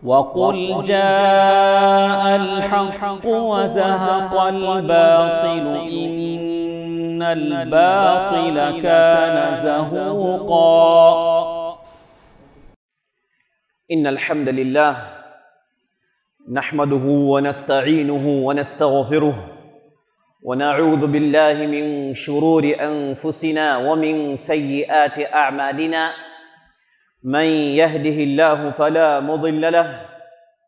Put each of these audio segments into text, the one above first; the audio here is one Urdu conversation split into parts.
وَقُلْ جَاءَ الْحَقُّ وَزَهَقَ الْبَاطِلُ إِنَّ الْبَاطِلَ كَانَ زَهُوقًا۔ إن الحمد لله نحمده ونستعينه ونستغفره ونعوذ بالله من شرور أنفسنا ومن سيئات أعمالنا، من يهده الله فلا مضل له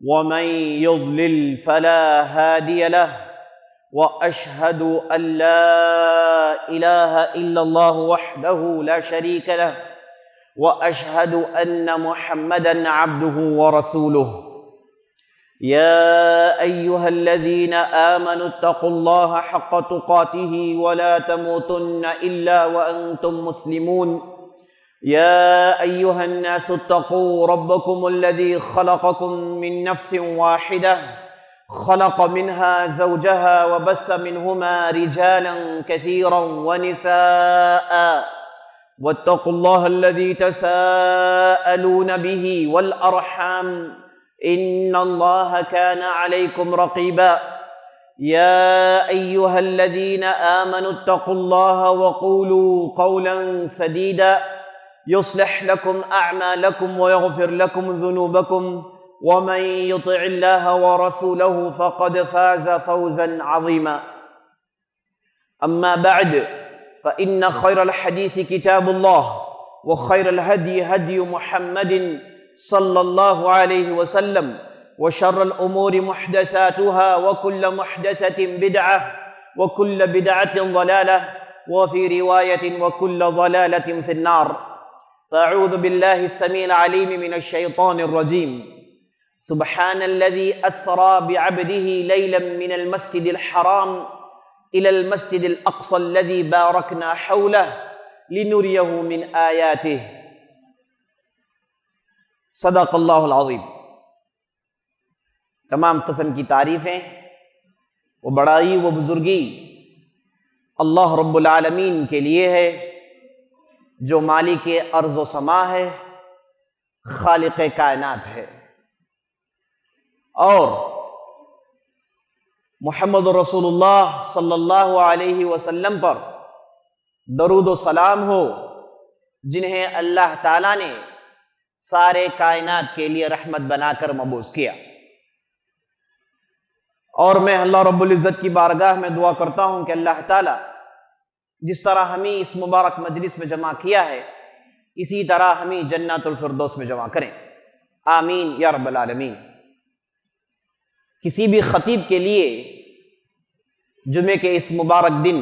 ومن يضلل فلا هادي له، وأشهد أن لا إله إلا الله وحده لا شريك له، وأشهد أن محمدًا عبده ورسوله۔ يا أيها الذين آمنوا اتقوا الله حق تقاته ولا تموتن إلا وأنتم مسلمون۔ يا أيها الناس اتقوا ربكم الذي خلقكم من نفس واحدة، خلق منها زوجها وبث منهما رجالا كثيرا ونساء، واتقوا الله الذي تساءلون به والأرحام إن الله كان عليكم رقيبا۔ يا أيها الذين آمنوا اتقوا الله وقولوا قولا سديدا يصلح لكم أعمالكم ويغفر لكم ذنوبكم، ومن يطع الله ورسوله فقد فاز فوزا عظيما۔ أما بعد، فإن خير الحديث كتاب الله، وخير الهدي هدي محمد صلى الله عليه وسلم، وشر الأمور محدثاتها، وكل محدثة بدعة، وكل بدعة ضلالة، وفي رواية وكل ضلالة في النار۔ فأعوذ بالله السميع العليم من الشيطان الرجيم۔ سبحان الذي أسرى بعبده ليلا من المسجد الحرام إلى المسجد الأقصى الذي باركنا حوله لنريه من آياته۔ صدق اللہ العظیم۔ تمام قسم کی تعریفیں و بڑائی و بزرگی اللہ رب العالمین کے لیے ہے، جو مالک ارض و سما ہے، خالق کائنات ہے، اور محمد رسول اللہ صلی اللہ علیہ وسلم پر درود و سلام ہو، جنہیں اللہ تعالیٰ نے سارے کائنات کے لیے رحمت بنا کر مبعوث کیا۔ اور میں اللہ رب العزت کی بارگاہ میں دعا کرتا ہوں کہ اللہ تعالیٰ جس طرح ہمیں اس مبارک مجلس میں جمع کیا ہے، اسی طرح ہمیں جنت الفردوس میں جمع کریں، آمین یا رب العالمین۔ کسی بھی خطیب کے لیے جمعے کے اس مبارک دن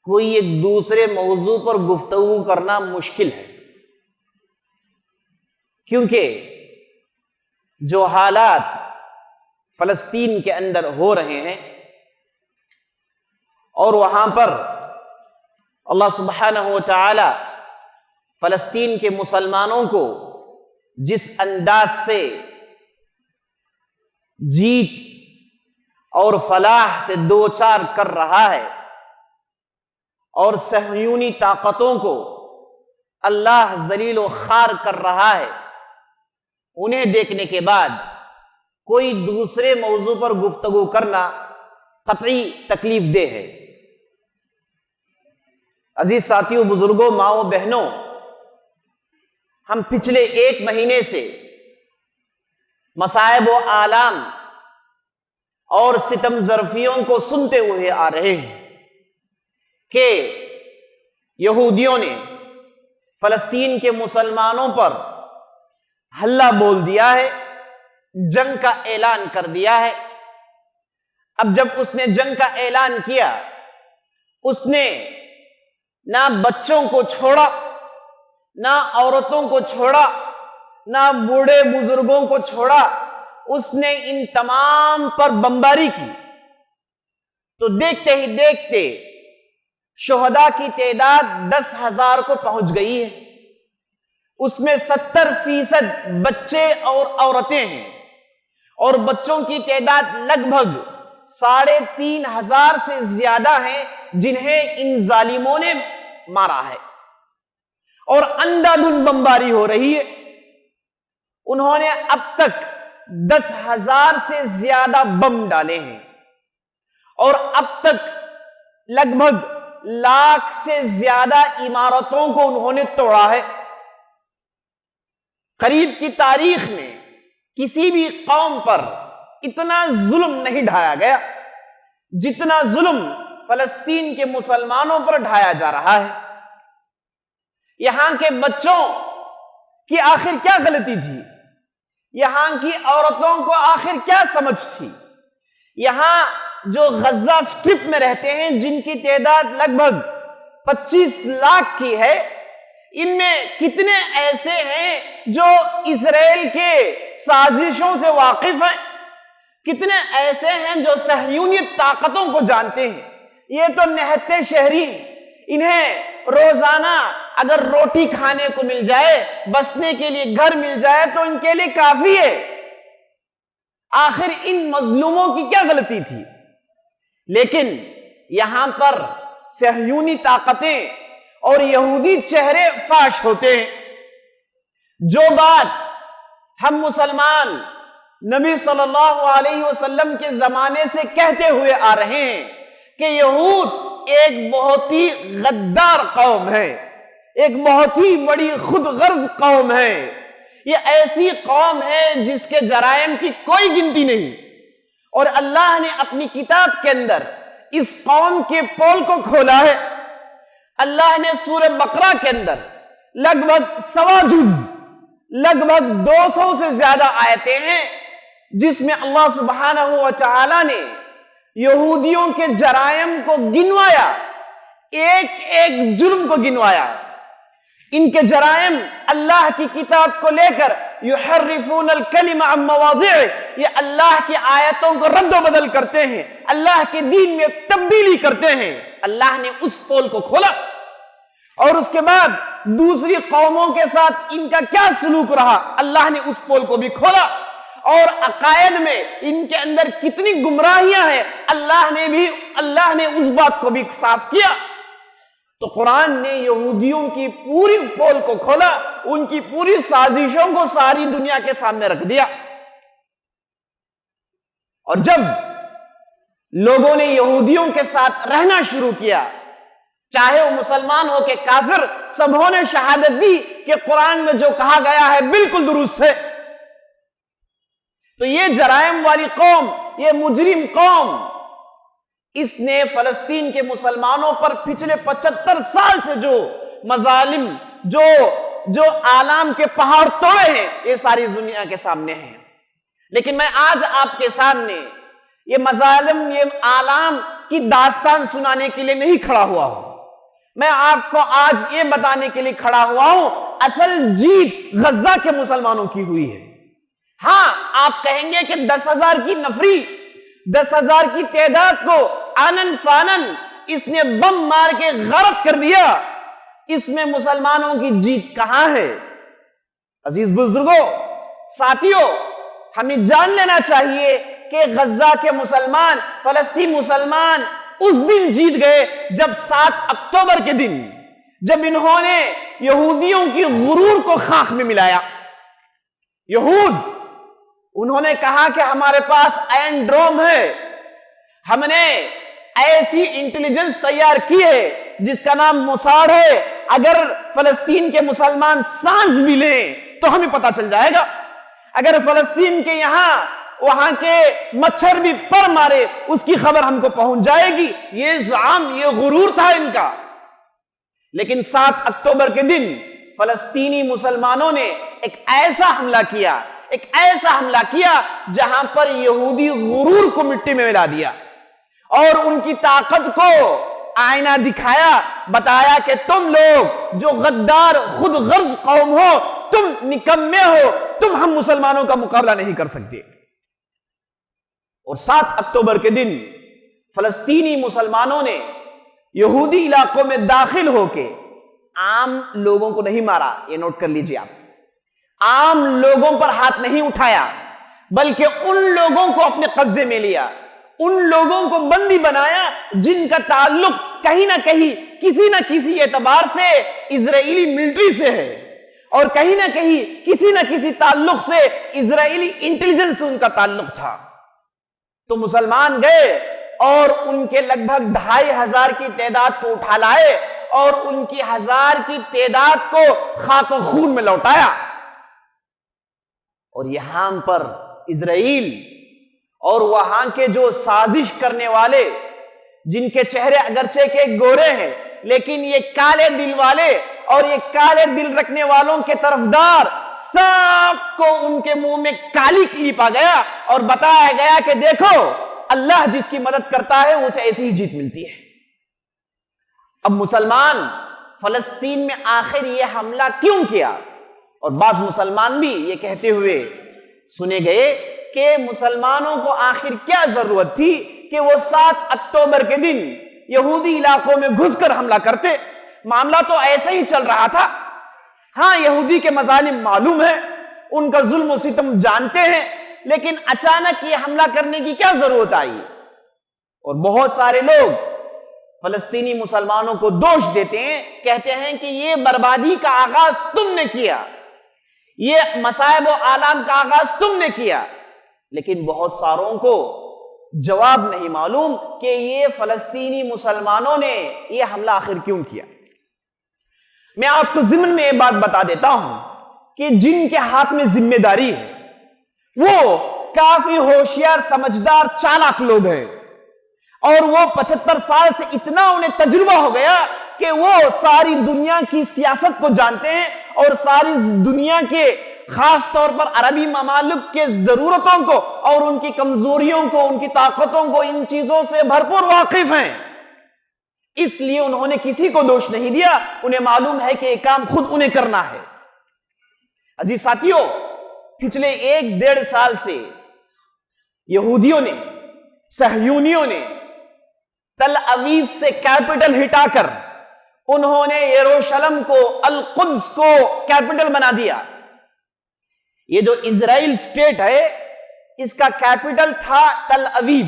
کوئی ایک دوسرے موضوع پر گفتگو کرنا مشکل ہے، کیونکہ جو حالات فلسطین کے اندر ہو رہے ہیں، اور وہاں پر اللہ سبحانہ و تعالی فلسطین کے مسلمانوں کو جس انداز سے جیت اور فلاح سے دوچار کر رہا ہے، اور صہیونی طاقتوں کو اللہ ذلیل و خوار کر رہا ہے، انہیں دیکھنے کے بعد کوئی دوسرے موضوع پر گفتگو کرنا قطعی تکلیف دہ ہے۔ عزیز ساتھیوں، بزرگوں، ماؤں، بہنوں، ہم پچھلے ایک مہینے سے مصائب و آلام اور ستم ظرفیوں کو سنتے ہوئے آ رہے ہیں کہ یہودیوں نے فلسطین کے مسلمانوں پر حملہ بول دیا ہے، جنگ کا اعلان کر دیا ہے۔ اب جب اس نے جنگ کا اعلان کیا، اس نے نہ بچوں کو چھوڑا، نہ عورتوں کو چھوڑا، نہ بوڑھے بزرگوں کو چھوڑا، اس نے ان تمام پر بمباری کی۔ تو دیکھتے ہی دیکھتے شہداء کی تعداد 10,000 کو پہنچ گئی ہے۔ اس میں 70% بچے اور عورتیں ہیں، اور بچوں کی تعداد لگ بھگ 3,500 سے زیادہ ہیں جنہیں ان ظالموں نے مارا ہے، اور اندھادھند بمباری ہو رہی ہے۔ انہوں نے اب تک 10,000 سے زیادہ بم ڈالے ہیں اور اب تک لگ بھگ 1,00,000 سے زیادہ عمارتوں کو انہوں نے توڑا ہے۔ قریب کی تاریخ میں کسی بھی قوم پر اتنا ظلم نہیں ڈھایا گیا جتنا ظلم فلسطین کے مسلمانوں پر ڈھایا جا رہا ہے۔ یہاں کے بچوں کی آخر کیا غلطی تھی؟ یہاں کی عورتوں کو آخر کیا سمجھ تھی؟ یہاں جو غزہ سٹرپ میں رہتے ہیں جن کی تعداد لگ بھگ 25 لاکھ کی ہے، ان میں کتنے ایسے ہیں جو اسرائیل کے سازشوں سے واقف ہیں؟ کتنے ایسے ہیں جو صہیونیت طاقتوں کو جانتے ہیں؟ یہ تو نہتے شہری ہیں، انہیں روزانہ اگر روٹی کھانے کو مل جائے، بسنے کے لیے گھر مل جائے تو ان کے لیے کافی ہے۔ آخر ان مظلوموں کی کیا غلطی تھی؟ لیکن یہاں پر صہیونی طاقتیں اور یہودی چہرے فاش ہوتے ہیں۔ جو بات ہم مسلمان نبی صلی اللہ علیہ وسلم کے زمانے سے کہتے ہوئے آ رہے ہیں کہ یہود ایک بہت ہی غدار قوم ہے، ایک بہت ہی بڑی خود غرض قوم ہے، یہ ایسی قوم ہے جس کے جرائم کی کوئی گنتی نہیں، اور اللہ نے اپنی کتاب کے اندر اس قوم کے پول کو کھولا ہے۔ اللہ نے سورہ بقرہ کے اندر لگ بھگ 1.25 جز، لگ بھگ 200 سے زیادہ آیتیں ہیں جس میں اللہ سبحانہ و تعالی نے یہودیوں کے جرائم کو گنوایا، ایک ایک جرم کو گنوایا۔ ان کے جرائم اللہ کی کتاب کو لے کر یحرفون الکلم عن مواضعہ، یہ اللہ کی آیتوں کو رد و بدل کرتے ہیں، اللہ کے دین میں تبدیلی کرتے ہیں۔ اللہ نے اس پول کو کھولا، اور اس کے بعد دوسری قوموں کے ساتھ ان کا کیا سلوک رہا، اللہ نے اس پول کو بھی کھولا، اور عقائد میں ان کے اندر کتنی گمراہیاں ہیں اللہ نے اس بات کو بھی صاف کیا۔ تو قرآن نے یہودیوں کی پوری پول کو کھولا، ان کی پوری سازشوں کو ساری دنیا کے سامنے رکھ دیا۔ اور جب لوگوں نے یہودیوں کے ساتھ رہنا شروع کیا، چاہے وہ مسلمان ہو کہ کافر، سبوں نے شہادت دی کہ قرآن میں جو کہا گیا ہے بالکل درست ہے۔ تو یہ جرائم والی قوم، یہ مجرم قوم، اس نے فلسطین کے مسلمانوں پر پچھلے 75 سال سے جو مظالم، جو آلام کے پہاڑ توڑے ہیں، یہ ساری دنیا کے سامنے ہیں۔ لیکن میں آج آپ کے سامنے یہ مظالم، یہ آلام کی داستان سنانے کے لیے نہیں کھڑا ہوا ہوں، میں آپ کو آج یہ بتانے کے لیے کھڑا ہوا ہوں اصل جیت غزہ کے مسلمانوں کی ہوئی ہے۔ ہاں، آپ کہیں گے کہ 10,000 کی نفری، 10,000 کی تعداد کو آنن فانن اس نے بم مار کے غرق کر دیا، اس میں مسلمانوں کی جیت کہاں ہے؟ عزیز بزرگوں، ساتھیوں، ہمیں جان لینا چاہیے کہ غزہ کے مسلمان، فلسطین مسلمان اس دن جیت گئے جب 7 اکتوبر کے دن، جب انہوں نے یہودیوں کی غرور کو خاک میں ملایا۔ یہود، انہوں نے کہا کہ ہمارے پاس آئرن ڈروم ہے، ہم نے ایسی انٹیلیجنس تیار کی ہے جس کا نام موساد ہے، اگر فلسطین کے مسلمان سانس بھی لیں تو ہمیں پتہ چل جائے گا، اگر فلسطین کے یہاں وہاں کے مچھر بھی پر مارے اس کی خبر ہم کو پہنچ جائے گی۔ یہ زعم، یہ غرور تھا ان کا۔ لیکن 7 اکتوبر کے دن فلسطینی مسلمانوں نے ایک ایسا حملہ کیا جہاں پر یہودی غرور کو مٹی میں ملا دیا اور ان کی طاقت کو آئینہ دکھایا، بتایا کہ تم لوگ جو غدار خود غرض قوم ہو، تم نکمے ہو، تم ہم مسلمانوں کا مقابلہ نہیں کر سکتے۔ اور 7 اکتوبر کے دن فلسطینی مسلمانوں نے یہودی علاقوں میں داخل ہو کے عام لوگوں کو نہیں مارا، یہ نوٹ کر لیجئے آپ، عام لوگوں پر ہاتھ نہیں اٹھایا، بلکہ ان لوگوں کو اپنے قبضے میں لیا، ان لوگوں کو بندی بنایا جن کا تعلق کہیں نہ کہیں کسی نہ کسی اعتبار سے اسرائیلی ملٹری سے ہے، اور کہیں نہ کہیں کسی نہ کسی تعلق سے اسرائیلی انٹیلیجنس سے ان کا تعلق تھا. تو مسلمان گئے اور ان کے لگ بھگ 2500 کی تعداد کو اٹھا لائے اور ان کی 1000 کی تعداد کو خاک و خون میں لوٹایا. اور یہاں پر اسرائیل اور وہاں کے جو سازش کرنے والے، جن کے چہرے اگرچہ کے گورے ہیں لیکن یہ کالے دل والے اور یہ کالے دل رکھنے والوں کے طرفدار، سب کو ان کے منہ میں کالی لیپا گیا اور بتایا گیا کہ دیکھو اللہ جس کی مدد کرتا ہے اسے ایسی ہی جیت ملتی ہے. اب مسلمان فلسطین میں آخر یہ حملہ کیوں کیا؟ اور بعض مسلمان بھی یہ کہتے ہوئے سنے گئے کہ مسلمانوں کو آخر کیا ضرورت تھی کہ وہ 7 اکتوبر کے دن یہودی علاقوں میں گھس کر حملہ کرتے. معاملہ تو ایسا ہی چل رہا تھا. ہاں یہودی کے مظالم معلوم ہے، ان کا ظلم و ستم جانتے ہیں، لیکن اچانک یہ حملہ کرنے کی کیا ضرورت آئی؟ اور بہت سارے لوگ فلسطینی مسلمانوں کو دوش دیتے ہیں، کہتے ہیں کہ یہ بربادی کا آغاز تم نے کیا، یہ مصائب و آلام کا آغاز تم نے کیا. لیکن بہت ساروں کو جواب نہیں معلوم کہ یہ فلسطینی مسلمانوں نے یہ حملہ آخر کیوں کیا. میں آپ کو ضمن میں یہ بات بتا دیتا ہوں کہ جن کے ہاتھ میں ذمہ داری ہے وہ کافی ہوشیار، سمجھدار، چالاک لوگ ہیں، اور وہ 75 سال سے اتنا انہیں تجربہ ہو گیا کہ وہ ساری دنیا کی سیاست کو جانتے ہیں اور ساری دنیا کے خاص طور پر عربی ممالک کے ضرورتوں کو اور ان کی کمزوریوں کو، ان کی طاقتوں کو، ان چیزوں سے بھرپور واقف ہیں. اس لیے انہوں نے کسی کو دوش نہیں دیا، انہیں معلوم ہے کہ یہ کام خود انہیں کرنا ہے. عزیز ساتھیوں، پچھلے 1-1.5 سال سے یہودیوں نے، صہیونیوں نے تل اویو سے کیپٹل ہٹا کر انہوں نے یروشلم کو، القدس کو کیپٹل بنا دیا. یہ جو اسرائیل سٹیٹ ہے اس کا کیپٹل تھا تل اویو،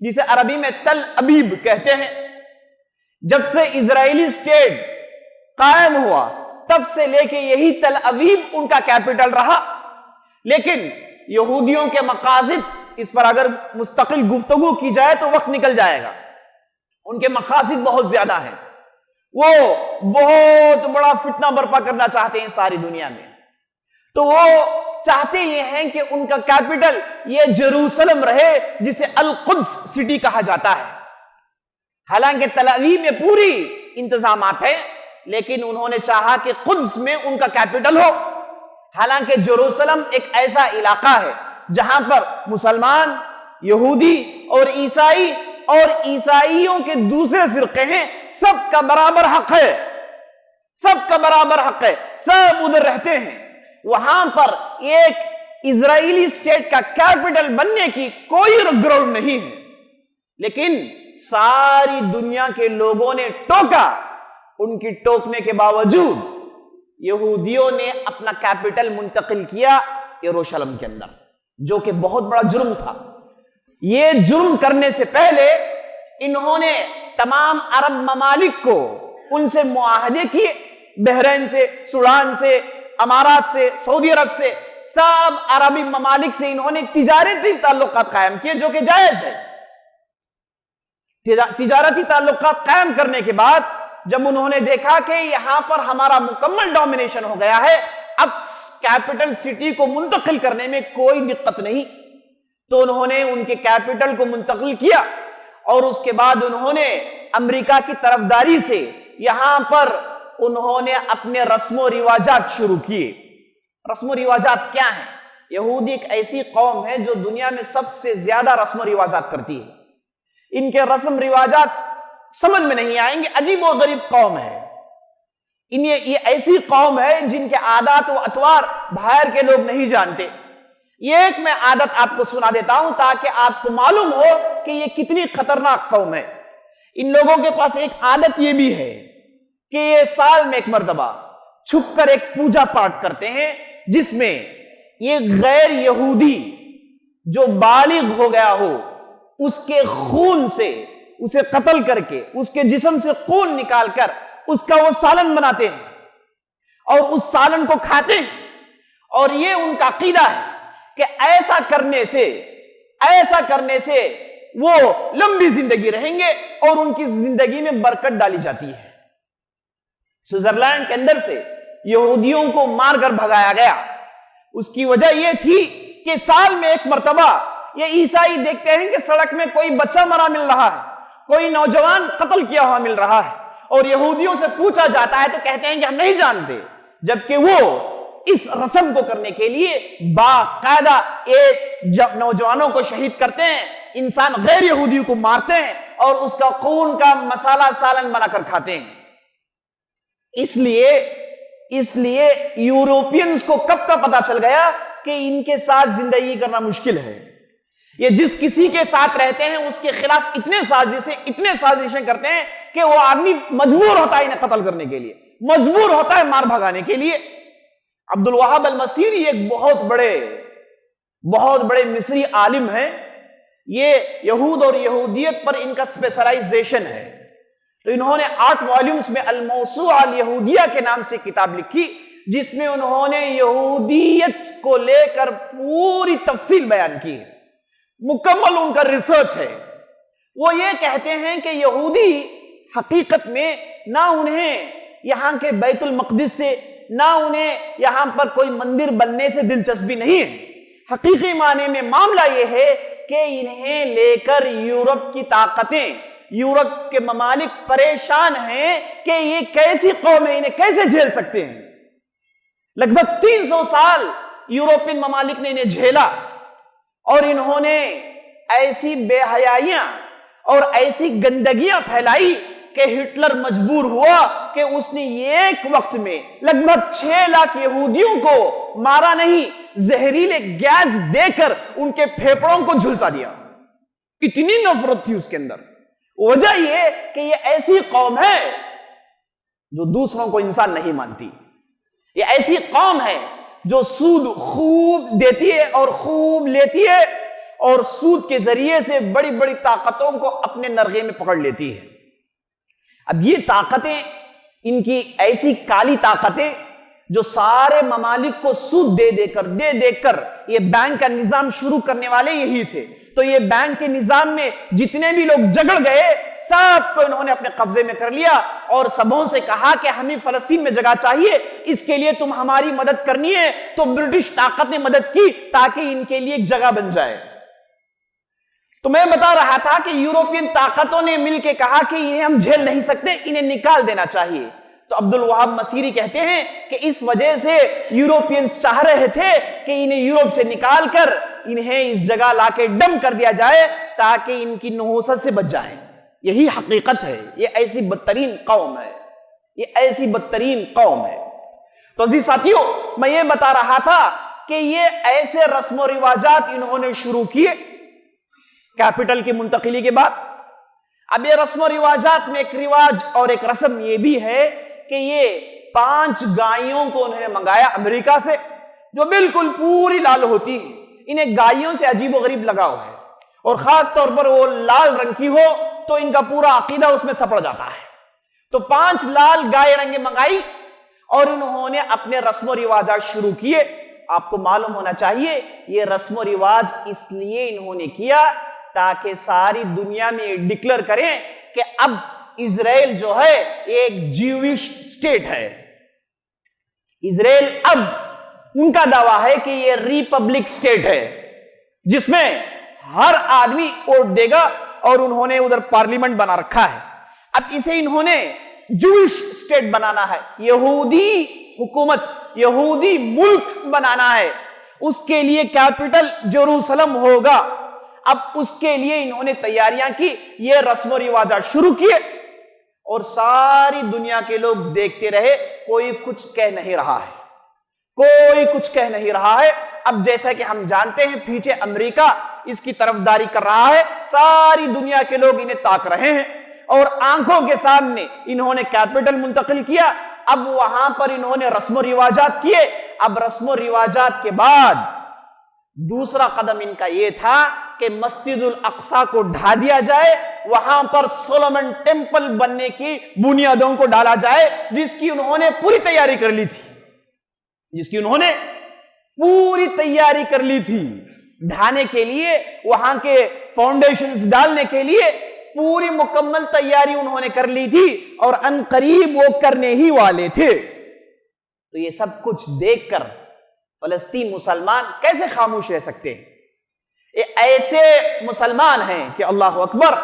جسے عربی میں تل ابیب کہتے ہیں. جب سے اسرائیلی سٹیٹ قائم ہوا تب سے لے کے یہی تل اویو ان کا کیپٹل رہا. لیکن یہودیوں کے مقاصد، اس پر اگر مستقل گفتگو کی جائے تو وقت نکل جائے گا. ان کے مقاصد بہت زیادہ ہیں. وہ بہت بڑا فتنہ برپا کرنا چاہتے ہیں ساری دنیا میں. تو وہ چاہتے یہ ہیں کہ ان کا کیپٹل یہ جیروسلم رہے، جسے القدس سٹی کہا جاتا ہے. حالانکہ تل اویو میں پوری انتظامات ہیں، لیکن انہوں نے چاہا کہ قدس میں ان کا کیپٹل ہو. حالانکہ جیروسلم ایک ایسا علاقہ ہے جہاں پر مسلمان، یہودی اور عیسائی اور عیسائیوں کے دوسرے فرقے ہیں، سب کا برابر حق ہے، سب کا برابر حق ہے، سب ادھر رہتے ہیں. وہاں پر ایک اسرائیلی سٹیٹ کا کیپٹل بننے کی کوئی گراؤنڈ نہیں ہے. لیکن ساری دنیا کے لوگوں نے ٹوکا. ان کی ٹوکنے کے باوجود یہودیوں نے اپنا کیپٹل منتقل کیا یروشلم کے اندر، جو کہ بہت بڑا جرم تھا. یہ جرم کرنے سے پہلے انہوں نے تمام عرب ممالک کو ان سے معاہدے کیے، بحرین سے، سوڈان سے، امارات سے، سعودی عرب سے، سب عربی ممالک سے انہوں نے تجارتی تعلقات قائم کیے، جو کہ جائز ہے. تجارتی تعلقات قائم کرنے کے بعد جب انہوں نے دیکھا کہ یہاں پر ہمارا مکمل ڈومینیشن ہو گیا ہے، اب کیپٹل سٹی کو منتقل کرنے میں کوئی دقت نہیں، تو انہوں نے ان کے کیپٹل کو منتقل کیا. اور اس کے بعد انہوں نے امریکہ کی طرفداری سے یہاں پر انہوں نے اپنے رسم و رواجات شروع کیے. رسم و رواجات کیا ہیں؟ یہودی ایک ایسی قوم ہے جو دنیا میں سب سے زیادہ رسم و رواجات کرتی ہے. ان کے رسم رواجات سمجھ میں نہیں آئیں گے، عجیب و غریب قوم ہے. یہ ایسی قوم ہے جن کے عادات و اطوار باہر کے لوگ نہیں جانتے. یہ ایک میں عادت آپ کو سنا دیتا ہوں تاکہ آپ کو معلوم ہو کہ یہ کتنی خطرناک قوم ہے. ان لوگوں کے پاس ایک عادت یہ بھی ہے کہ یہ سال میں ایک مرتبہ چھپ کر ایک پوجا پاٹ کرتے ہیں، جس میں یہ غیر یہودی جو بالغ ہو گیا ہو اس کے خون سے اسے قتل کر کے اس کے جسم سے خون نکال کر اس کا وہ سالن بناتے ہیں. اور اس سالن کو کھاتے ہیں، اور یہ ان کا عقیدہ ہے کہ ایسا کرنے سے وہ لمبی زندگی رہیں گے اور ان کی زندگی میں برکت ڈالی جاتی ہے۔ سوئٹزرلینڈ کے اندر سے یہودیوں کو مار کر بھگایا گیا، اس کی وجہ یہ تھی کہ سال میں ایک مرتبہ یہ عیسائی دیکھتے ہیں کہ سڑک میں کوئی بچہ مرا مل رہا ہے، کوئی نوجوان قتل کیا ہوا مل رہا ہے، اور یہودیوں سے پوچھا جاتا ہے تو کہتے ہیں کہ ہم نہیں جانتے، جبکہ وہ اس رسم کو کرنے کے لیے باقاعدہ ایک نوجوانوں کو شہید کرتے ہیں، انسان غیر یہودیوں کو مارتے ہیں اور اس کا خون کا مسالہ سالن بنا کر کھاتے ہیں۔ اس لیے یورپینز کو کب کا پتا چل گیا کہ ان کے ساتھ زندگی کرنا مشکل ہے، یہ جس کسی کے ساتھ رہتے ہیں اس کے خلاف اتنے سازشیں کرتے ہیں کہ وہ آدمی مجبور ہوتا ہے انہیں قتل کرنے کے لیے، مجبور ہوتا ہے مار بھگانے کے لیے۔ عبد الوہاب المصیری ایک بہت بڑے مصری عالم ہیں، یہ یہود اور یہودیت پر ان کا اسپیشلائزیشن ہے، تو انہوں نے 8 والیومز میں الموسوعہ الیہودیہ کے نام سے کتاب لکھی، جس میں انہوں نے یہودیت کو لے کر پوری تفصیل بیان کی ہے، مکمل ان کا ریسرچ ہے۔ وہ یہ کہتے ہیں کہ یہودی حقیقت میں نہ انہیں یہاں کے بیت المقدس سے، نہ انہیں یہاں پر کوئی مندر بننے سے دلچسپی نہیں ہے، حقیقی معنی میں معاملہ یہ ہے کہ انہیں لے کر یورپ کی طاقتیں، یورپ کے ممالک پریشان ہیں کہ یہ کیسی قوم ہے، انہیں کیسے جھیل سکتے ہیں۔ لگ بھگ 300 سال یورپین ممالک نے انہیں جھیلا، اور انہوں نے ایسی بے حیائیاں اور ایسی گندگیاں پھیلائی کہ ہٹلر مجبور ہوا کہ اس نے ایک وقت میں لگ بھگ 6 لاکھ یہودیوں کو مارا نہیں، زہریلے گیس دے کر ان کے پھیپڑوں کو جھلسا دیا، اتنی نفرت تھی اس کے اندر۔ وجہ یہ کہ یہ ایسی قوم ہے جو دوسروں کو انسان نہیں مانتی، یہ ایسی قوم ہے جو سود خوب دیتی ہے اور خوب لیتی ہے، اور سود کے ذریعے سے بڑی بڑی طاقتوں کو اپنے نرغے میں پکڑ لیتی ہے۔ اب یہ طاقتیں، ان کی ایسی کالی طاقتیں جو سارے ممالک کو سود دے دے کر یہ بینک کا نظام شروع کرنے والے یہی تھے، تو یہ بینک کے نظام میں جتنے بھی لوگ جگڑ گئے سب کو انہوں نے اپنے قبضے میں کر لیا، اور سبوں سے کہا کہ ہمیں فلسطین میں جگہ چاہیے، اس کے لیے تم ہماری مدد کرنی ہے، تو برٹش طاقت نے مدد کی تاکہ ان کے لیے ایک جگہ بن جائے۔ تو میں بتا رہا تھا کہ یورپین طاقتوں نے مل کے کہا کہ انہیں ہم جھیل نہیں سکتے، انہیں نکال دینا چاہیے۔ تو عبد الوہاب مصیری کہتے ہیں کہ اس وجہ سے یورپینز چاہ رہے تھے کہ انہیں یورپ سے نکال کر انہیں اس جگہ لا کے ڈم کر دیا جائے تاکہ ان کی نحوست سے بچ جائیں۔ یہی حقیقت ہے، یہ ایسی بدترین قوم ہے، یہ ایسی بدترین قوم ہے۔ تو عزیز ساتھیوں، میں یہ بتا رہا تھا کہ یہ ایسے رسم و رواجات انہوں نے شروع کیے کیپٹل کی منتقلی کے بعد۔ اب یہ رسم و رواجات میں ایک رواج اور ایک رسم یہ بھی ہے کہ یہ 5 گائیوں کو انہوں نے منگایا امریکہ سے، جو بالکل پوری لال ہوتی ہیں، انہیں گائیوں سے عجیب و غریب لگاؤ ہے، اور خاص طور پر وہ لال رنگ کی ہو تو ان کا پورا عقیدہ اس میں سپڑ جاتا ہے۔ تو 5 لال گائے رنگیں منگائی اور انہوں نے اپنے رسم و رواجات شروع کیے۔ آپ کو معلوم ہونا چاہیے یہ رسم و رواج اس لیے انہوں نے کیا تاکہ ساری دنیا میں یہ ڈکلیئر کریں کہ اب اسرائیل جو ہے ایک جیوش سٹیٹ ہے، اسرائیل اب ان کا دعویٰ ہے کہ یہ ریپبلک سٹیٹ ہے جس میں ہر آدمی ووٹ دے گا، اور انہوں نے ادھر پارلیمنٹ بنا رکھا ہے۔ اب اسے انہوں نے جوش سٹیٹ بنانا ہے، یہودی حکومت، یہودی ملک بنانا ہے، اس کے لیے کیپٹل جیروسلم ہوگا۔ اب اس کے لیے انہوں نے تیاریاں کی، یہ رسم و رواجات شروع کیے، اور ساری دنیا کے لوگ دیکھتے رہے، کوئی کچھ کہہ نہیں رہا ہے، کوئی کچھ کہہ نہیں رہا ہے۔ اب جیسا کہ ہم جانتے ہیں پیچھے امریکہ اس کی طرفداری کر رہا ہے، ساری دنیا کے لوگ انہیں تاک رہے ہیں، اور آنکھوں کے سامنے انہوں نے کیپٹل منتقل کیا۔ اب وہاں پر انہوں نے رسم و رواجات کیے۔ اب رسم و رواجات کے بعد دوسرا قدم ان کا یہ تھا کہ مسجد الاقصی کو ڈھا دیا جائے، وہاں پر سولومن ٹیمپل بننے کی بنیادوں کو ڈالا جائے، جس کی انہوں نے پوری تیاری کر لی تھی۔ جس کی انہوں نے پوری تیاری کر لی تھی ڈھانے کے لیے, وہاں کے فاؤنڈیشنز ڈالنے کے لیے پوری مکمل تیاری انہوں نے کر لی تھی, اور ان قریب وہ کرنے ہی والے تھے. تو یہ سب کچھ دیکھ کر فلسطین مسلمان کیسے خاموش رہ سکتے ہیں؟ یہ ایسے مسلمان ہیں کہ اللہ اکبر,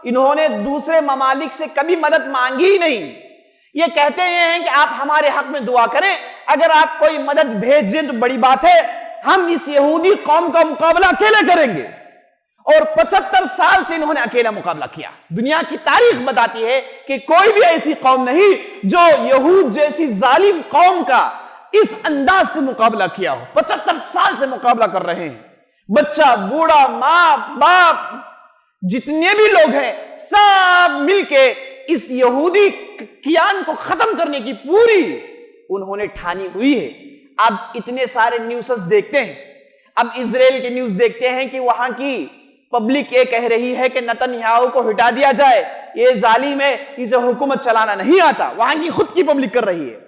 انہوں نے دوسرے ممالک سے کبھی مدد مانگی ہی نہیں. یہ کہتے ہیں کہ آپ ہمارے حق میں دعا کریں, اگر آپ کوئی مدد بھیج دیں تو بڑی بات ہے, ہم اس یہودی قوم کا مقابلہ اکیلے کریں گے. اور 75 سال سے انہوں نے اکیلا مقابلہ کیا. دنیا کی تاریخ بتاتی ہے کہ کوئی بھی ایسی قوم نہیں جو یہود جیسی ظالم قوم کا اس انداز سے مقابلہ کیا ہو. 75 سال سے مقابلہ کر رہے ہیں, بچہ, بوڑھا, ماں, باپ, جتنے بھی لوگ ہیں سب مل کے اس یہودی کیان کو ختم کرنے کی پوری انہوں نے ٹھانی ہوئی ہے. اب اتنے سارے نیوزز دیکھتے ہیں, اب اسرائیل کے نیوز دیکھتے ہیں کہ وہاں کی پبلک یہ کہہ رہی ہے کہ نتنیاہو کو ہٹا دیا جائے, یہ ظالم ہے, اسے حکومت چلانا نہیں آتا. وہاں کی خود کی پبلک کر رہی ہے.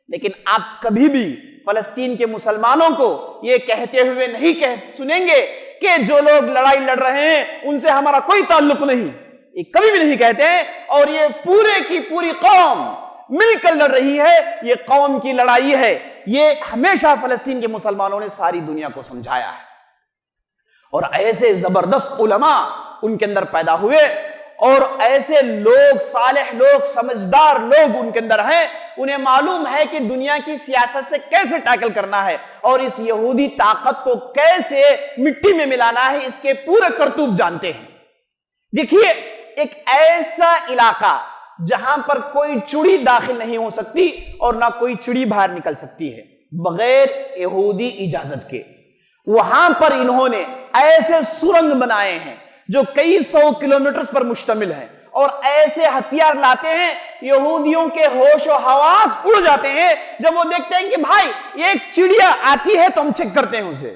لیکن آپ کبھی بھی فلسطین کے مسلمانوں کو یہ کہتے ہوئے نہیں سنیں گے کہ جو لوگ لڑائی لڑ رہے ہیں ان سے ہمارا کوئی تعلق نہیں. یہ کبھی بھی نہیں کہتے ہیں. اور یہ پورے کی پوری قوم مل کر لڑ رہی ہے, یہ قوم کی لڑائی ہے. یہ ہمیشہ فلسطین کے مسلمانوں نے ساری دنیا کو سمجھایا ہے. اور ایسے زبردست علماء ان کے اندر پیدا ہوئے, اور ایسے لوگ, صالح لوگ, سمجھدار لوگ ان کے اندر ہیں. انہیں معلوم ہے کہ دنیا کی سیاست سے کیسے ٹیکل کرنا ہے اور اس یہودی طاقت کو کیسے مٹی میں ملانا ہے, اس کے پورے کرتوت جانتے ہیں. دیکھیے, ایک ایسا علاقہ جہاں پر کوئی چڑی داخل نہیں ہو سکتی اور نہ کوئی چڑی باہر نکل سکتی ہے بغیر یہودی اجازت کے, وہاں پر انہوں نے ایسے سرنگ بنائے ہیں جو کئی 100 کلومیٹر پر مشتمل ہیں, اور ایسے ہتھیار لاتے ہیں یہودیوں کے ہوش و حواس اڑ جاتے ہیں جب وہ دیکھتے ہیں کہ بھائی ایک چڑیا آتی ہے تو ہم چیک کرتے ہیں اسے.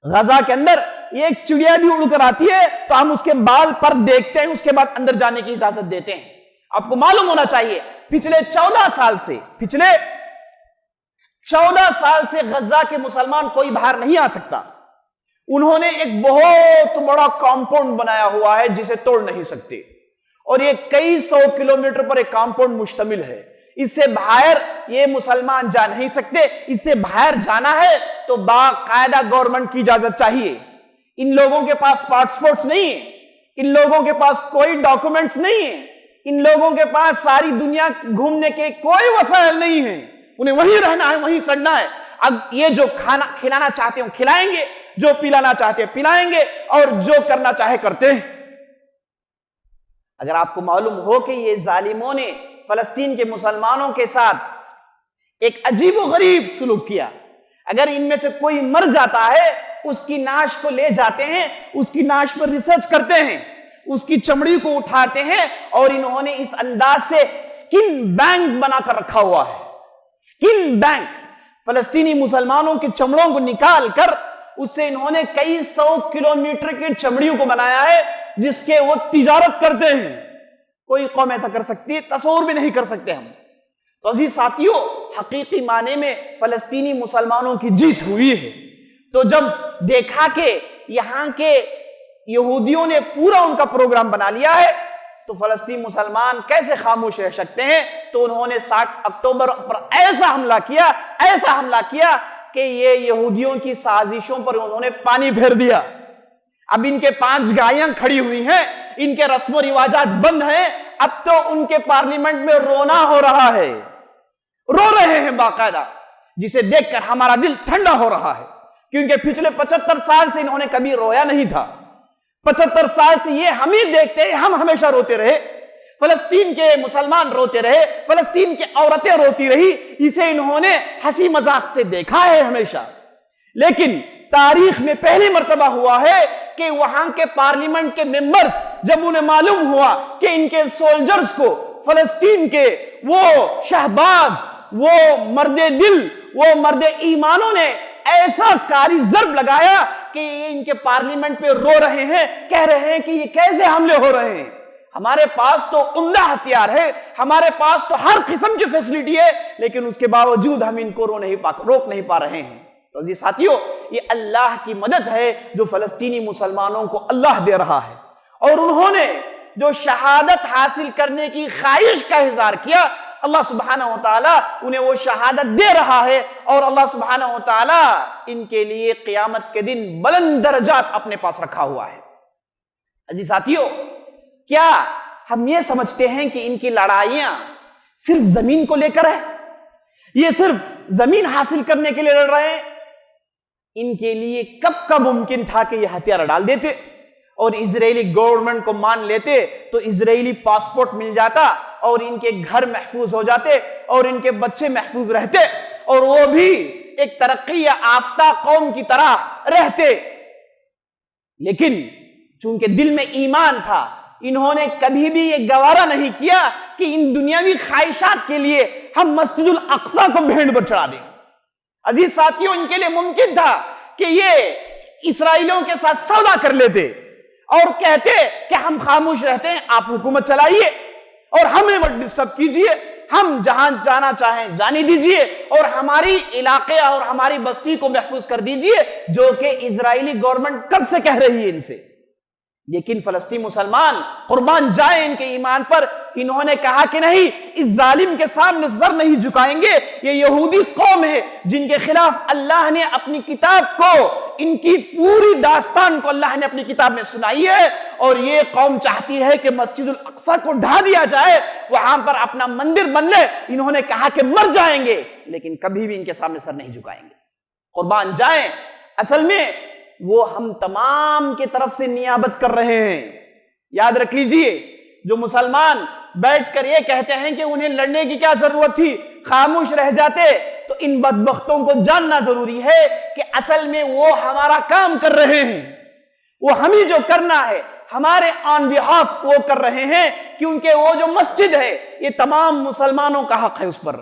غزہ کے اندر ایک چڑیا بھی اڑ کر آتی ہے تو ہم اس کے بال پر دیکھتے ہیں, اس کے بعد اندر جانے کی اجازت دیتے ہیں. آپ کو معلوم ہونا چاہیے پچھلے 14 سال سے غزہ کے مسلمان کوئی باہر نہیں آ سکتا. انہوں نے ایک بہت بڑا کمپاؤنڈ بنایا ہوا ہے جسے توڑ نہیں سکتے, اور یہ کئی 100 کلومیٹر پر ایک کمپاؤنڈ مشتمل ہے. اس سے باہر یہ مسلمان جا نہیں سکتے. اس سے باہر جانا ہے تو باقاعدہ گورنمنٹ کی اجازت چاہیے. ان لوگوں کے پاس پاسپورٹس نہیں ہیں, ان لوگوں کے پاس کوئی ڈاکومنٹس نہیں ہیں, ان لوگوں کے پاس ساری دنیا گھومنے کے کوئی وسائل نہیں ہیں. انہیں وہیں رہنا ہے, وہیں سڑنا ہے. اب یہ جو کھانا کھلانا چاہتے ہیں کھلائیں گے, جو پلانا چاہتے ہیں پلائیں گے, اور جو کرنا چاہے کرتے ہیں. اگر آپ کو معلوم ہو کہ یہ ظالموں نے فلسطین کے مسلمانوں کے ساتھ ایک عجیب و غریب سلوک کیا, اگر ان میں سے کوئی مر جاتا ہے اس کی ناش کو لے جاتے ہیں, اس کی ناش پر ریسرچ کرتے ہیں, اس کی چمڑی کو اٹھاتے ہیں, اور انہوں نے اس انداز سے سکن بینک بنا کر رکھا ہوا ہے. سکن بینک, فلسطینی مسلمانوں کے چمڑوں کو نکال کر اس سے انہوں نے کئی 100 کلومیٹر کے چمڑیوں کو بنایا ہے جس کے وہ تجارت کرتے ہیں. کوئی قوم ایسا کر سکتی ہے؟ تصور بھی نہیں کر سکتے ہم. تو عزیز ساتھیوں, حقیقی معنی میں فلسطینی مسلمانوں کی جیت ہوئی ہے. تو جب دیکھا کہ یہاں کے یہودیوں نے پورا ان کا پروگرام بنا لیا ہے تو فلسطین مسلمان کیسے خاموش رہ سکتے ہیں, تو انہوں نے 7 اکتوبر پر ایسا حملہ کیا کہ یہ یہودیوں کی سازشوں پر انہوں نے پانی پھیر دیا. اب ان کے 5 گائیاں کھڑی ہوئی ہیں, ان کے رسم و رواجات بند ہیں. اب تو ان کے پارلیمنٹ میں رونا ہو رہا ہے, رو رہے ہیں باقاعدہ, جسے دیکھ کر ہمارا دل ٹھنڈا ہو رہا ہے, کیونکہ پچھلے 75 سال سے انہوں نے کبھی رویا نہیں تھا. 75 سال سے یہ ہم ہی دیکھتے ہیں, ہم ہمیشہ روتے رہے, فلسطین کے مسلمان روتے رہے, فلسطین کی عورتیں روتی رہی. اسے انہوں نے ہنسی مذاق سے دیکھا ہے ہمیشہ. لیکن تاریخ میں پہلی مرتبہ ہوا ہے کہ وہاں کے پارلیمنٹ کے ممبرز جب انہیں معلوم ہوا کہ ان کے سولجرز کو فلسطین کے وہ شہباز, وہ مرد دل, وہ مرد ایمانوں نے ایسا کاری ضرب لگایا کہ ان کے پارلیمنٹ پہ رو رہے ہیں, کہہ رہے ہیں کہ یہ کیسے حملے ہو رہے ہیں. ہمارے پاس تو عمدہ ہتھیار ہے، ہمارے پاس تو ہر قسم کی فیسلٹی ہے، لیکن اس کے باوجود ہم ان کو روک نہیں پا رہے ہیں۔ تو عزیز ساتھیو، یہ اللہ کی مدد ہے جو فلسطینی مسلمانوں کو اللہ دے رہا ہے، اور انہوں نے جو شہادت حاصل کرنے کی خواہش کا اظہار کیا، اللہ سبحانہ وتعالیٰ انہیں وہ شہادت دے رہا ہے، اور اللہ سبحانہ وتعالیٰ ان کے لیے قیامت کے دن بلند درجات اپنے پاس رکھا ہوا ہے۔ عزیز ساتھیو، کیا ہم یہ سمجھتے ہیں کہ ان کی لڑائیاں صرف زمین کو لے کر ہے؟ یہ صرف زمین حاصل کرنے کے لیے لڑ رہے ہیں؟ ان کے لیے کب کا ممکن تھا کہ یہ ہتھیار ڈال دیتے اور اسرائیلی گورنمنٹ کو مان لیتے، تو اسرائیلی پاسپورٹ مل جاتا اور ان کے گھر محفوظ ہو جاتے اور ان کے بچے محفوظ رہتے، اور وہ بھی ایک ترقی یافتہ قوم کی طرح رہتے۔ لیکن چونکہ دل میں ایمان تھا، انہوں نے کبھی بھی یہ گوارا نہیں کیا کہ ان دنیاوی خواہشات کے لیے ہم مسجد الاقصی کو بھینٹ پر چڑھا دیں۔ عزیز ساتھیوں، ان کے لیے ممکن تھا کہ یہ اسرائیلیوں کے ساتھ سودا کر لیتے اور کہتے کہ ہم خاموش رہتے ہیں، آپ حکومت چلائیے اور ہمیں مت ڈسٹرب کیجئے، ہم جہاں جانا چاہیں جانے دیجئے، اور ہماری علاقے اور ہماری بستی کو محفوظ کر دیجئے، جو کہ اسرائیلی گورنمنٹ کب سے کہہ رہی ہے ان سے۔ لیکن فلسطین مسلمان قربان جائیں ان کے ایمان پر، انہوں نے کہا کہ نہیں، اس ظالم کے سامنے سر نہیں جھکائیں گے۔ یہ یہودی قوم ہے جن کے خلاف اللہ نے اپنی کتاب کو، ان کی پوری داستان کو اللہ نے اپنی کتاب میں سنائی ہے، اور یہ قوم چاہتی ہے کہ مسجد الاقصی کو ڈھا دیا جائے، وہاں پر اپنا مندر بن لے۔ انہوں نے کہا کہ مر جائیں گے لیکن کبھی بھی ان کے سامنے سر نہیں جھکائیں گے۔ قربان جائیں، اصل میں وہ ہم تمام کی طرف سے نیابت کر رہے ہیں۔ یاد رکھ لیجئے، جو مسلمان بیٹھ کر یہ کہتے ہیں کہ انہیں لڑنے کی کیا ضرورت تھی، خاموش رہ جاتے، تو ان بدبختوں کو جاننا ضروری ہے کہ اصل میں وہ ہمارا کام کر رہے ہیں، وہ ہمیں جو کرنا ہے ہمارے آن بہاف وہ کر رہے ہیں، کیونکہ وہ جو مسجد ہے یہ تمام مسلمانوں کا حق ہے، اس پر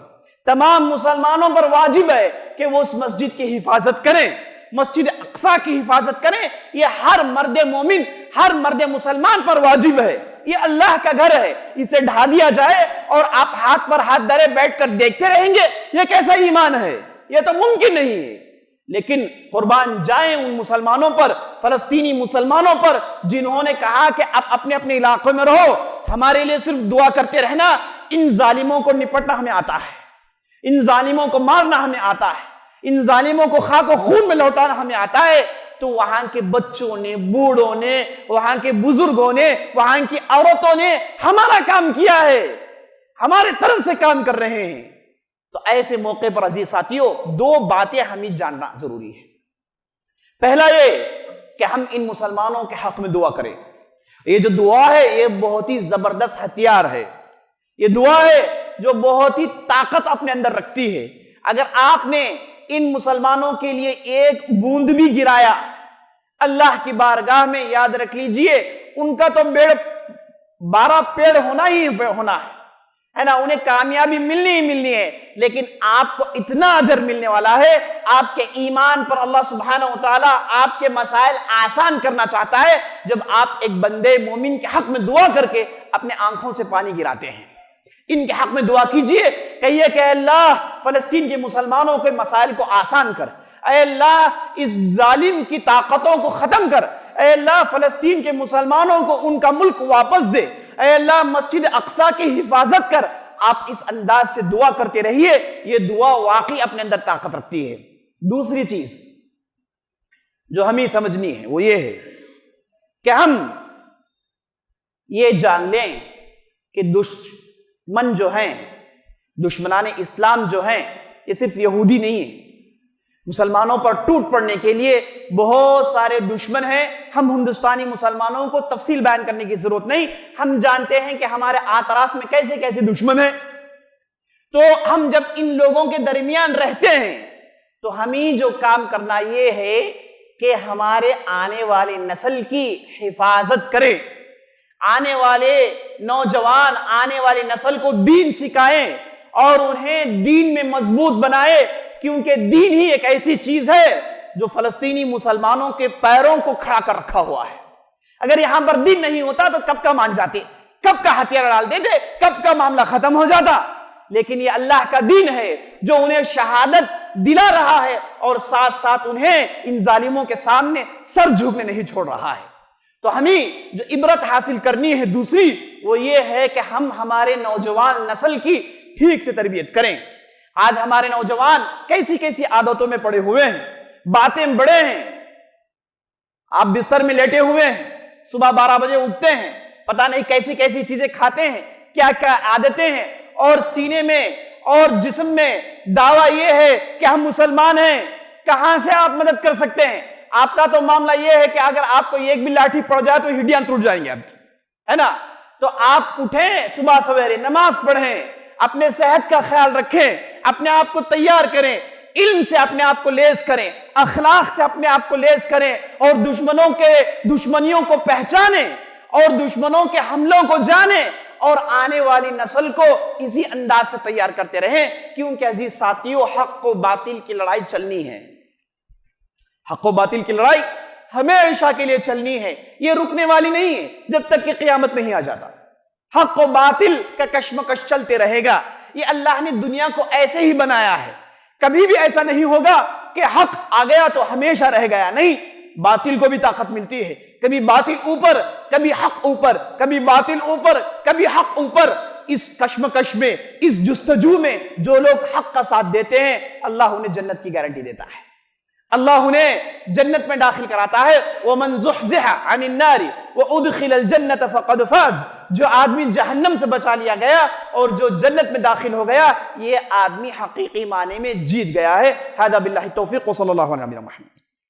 تمام مسلمانوں پر واجب ہے کہ وہ اس مسجد کی حفاظت کریں، مسجد اقصی کی حفاظت کریں۔ یہ ہر مرد مومن، ہر مرد مسلمان پر واجب ہے۔ یہ اللہ کا گھر ہے، اسے ڈھا دیا جائے اور آپ ہاتھ پر ہاتھ دھرے بیٹھ کر دیکھتے رہیں گے، یہ کیسا ایمان ہے؟ یہ تو ممکن نہیں ہے۔ لیکن قربان جائیں ان مسلمانوں پر، فلسطینی مسلمانوں پر، جنہوں نے کہا کہ آپ اپنے اپنے علاقوں میں رہو، ہمارے لیے صرف دعا کرتے رہنا، ان ظالموں کو نپٹنا ہمیں آتا ہے، ان ظالموں کو مارنا ہمیں آتا ہے، ان ظالموں کو خاک و خون میں لوٹانا ہمیں آتا ہے۔ تو وہاں کے بچوں نے، بوڑھوں نے، وہاں کے بزرگوں نے، وہاں کی عورتوں نے ہمارا کام کیا ہے، ہمارے طرف سے کام کر رہے ہیں۔ تو ایسے موقع پر عزیز ساتھیوں، دو باتیں ہمیں جاننا ضروری ہے۔ پہلا یہ کہ ہم ان مسلمانوں کے حق میں دعا کریں۔ یہ جو دعا ہے یہ بہت ہی زبردست ہتھیار ہے، یہ دعا ہے جو بہت ہی طاقت اپنے اندر رکھتی ہے۔ اگر آپ نے ان مسلمانوں کے لیے ایک بوند بھی گرایا اللہ کی بارگاہ میں، یاد رکھ لیجئے ان کا تو 12 پیڑ ہونا ہی ہونا ہے نا، انہیں کامیابی ملنی ہی ملنی ہے، لیکن آپ کو اتنا اجر ملنے والا ہے۔ آپ کے ایمان پر اللہ سبحانہ وتعالیٰ آپ کے مسائل آسان کرنا چاہتا ہے جب آپ ایک بندے مومن کے حق میں دعا کر کے اپنے آنکھوں سے پانی گراتے ہیں۔ ان کے حق میں دعا کیجئے، کہیے کہ اے اللہ فلسطین کے مسلمانوں کے مسائل کو آسان کر، اے اللہ اس ظالم کی طاقتوں کو ختم کر، اے اللہ فلسطین کے مسلمانوں کو ان کا ملک واپس دے، اے اللہ مسجد اقصی کی حفاظت کر۔ آپ اس انداز سے دعا کرتے رہیے، یہ دعا واقعی اپنے اندر طاقت رکھتی ہے۔ دوسری چیز جو ہمیں سمجھنی ہے وہ یہ ہے کہ ہم یہ جان لیں کہ دشمن جو ہیں، دشمنان اسلام جو ہیں، یہ صرف یہودی نہیں ہیں۔ مسلمانوں پر ٹوٹ پڑنے کے لیے بہت سارے دشمن ہیں۔ ہم ہندوستانی مسلمانوں کو تفصیل بیان کرنے کی ضرورت نہیں، ہم جانتے ہیں کہ ہمارے اطراف میں کیسے کیسے دشمن ہیں۔ تو ہم جب ان لوگوں کے درمیان رہتے ہیں تو ہمیں جو کام کرنا یہ ہے کہ ہمارے آنے والی نسل کی حفاظت کریں، آنے والے نوجوان، آنے والی نسل کو دین سکھائیں اور انہیں دین میں مضبوط بنائیں، کیونکہ دین ہی ایک ایسی چیز ہے جو فلسطینی مسلمانوں کے پیروں کو کھڑا کر رکھا ہوا ہے۔ اگر یہاں پر دین نہیں ہوتا تو کب کا مان جاتے، کب کا ہتھیار ڈال دیتے, کب کا معاملہ ختم ہو جاتا. لیکن یہ اللہ کا دین ہے جو انہیں شہادت دلا رہا ہے اور ساتھ ساتھ انہیں ان ظالموں کے سامنے سر جھکنے نہیں چھوڑ رہا ہے. تو ہمیں جو عبرت حاصل کرنی ہے دوسری, وہ یہ ہے کہ ہم ہمارے نوجوان نسل کی ٹھیک سے تربیت کریں. آج ہمارے نوجوان کیسی کیسی عادتوں میں پڑے ہوئے ہیں, باتیں بڑے ہیں. آپ بستر میں لیٹے ہوئے ہیں, صبح 12 بجے اٹھتے ہیں, پتہ نہیں کیسی کیسی چیزیں کھاتے ہیں, کیا کیا عادتیں ہیں, اور سینے میں اور جسم میں دعویٰ یہ ہے کہ ہم مسلمان ہیں. کہاں سے آپ مدد کر سکتے ہیں؟ آپ کا تو معاملہ یہ ہے کہ اگر آپ کو ایک بھی لاٹھی پڑ جائے تو ہڈیاں ٹوٹ جائیں گے آپ کی, ہے نا. تو آپ اٹھیں صبح سویرے, نماز پڑھیں, اپنے صحت کا خیال رکھیں, اپنے آپ کو تیار کریں, علم سے اپنے آپ کو لیس کریں, اخلاق سے اپنے آپ کو لیس کریں, اور دشمنوں کے دشمنیوں کو پہچانیں اور دشمنوں کے حملوں کو جانیں, اور آنے والی نسل کو اسی انداز سے تیار کرتے رہیں. کیونکہ عزیز ساتھیوں, حق و باطل کی لڑائی چلنی ہے. حق و باطل کی لڑائی ہمیشہ کے لیے چلنی ہے, یہ رکنے والی نہیں ہے جب تک کہ قیامت نہیں آ جاتا. حق و باطل کا کشمکش چلتے رہے گا. یہ اللہ نے دنیا کو ایسے ہی بنایا ہے, کبھی بھی ایسا نہیں ہوگا کہ حق آ گیا تو ہمیشہ رہ گیا. نہیں, باطل کو بھی طاقت ملتی ہے, کبھی باطل اوپر, کبھی حق اوپر, کبھی باطل اوپر, کبھی حق اوپر. اس کشمکش میں, اس جستجو میں جو لوگ حق کا ساتھ دیتے ہیں, اللہ انہیں جنت کی گارنٹی دیتا ہے, اللہ انہیں جنت میں داخل کراتا ہے. وَمَنْ زُحْزِحَ عَنِ النَّارِ وَأُدْخِلَ الْجَنَّةَ فَقَدْ فَازَ. جو آدمی جہنم سے بچا لیا گیا اور جو جنت میں داخل ہو گیا, یہ آدمی حقیقی معنی میں جیت گیا ہے. هذا باللہ التوفیق وصلی اللہ علیہ وسلم.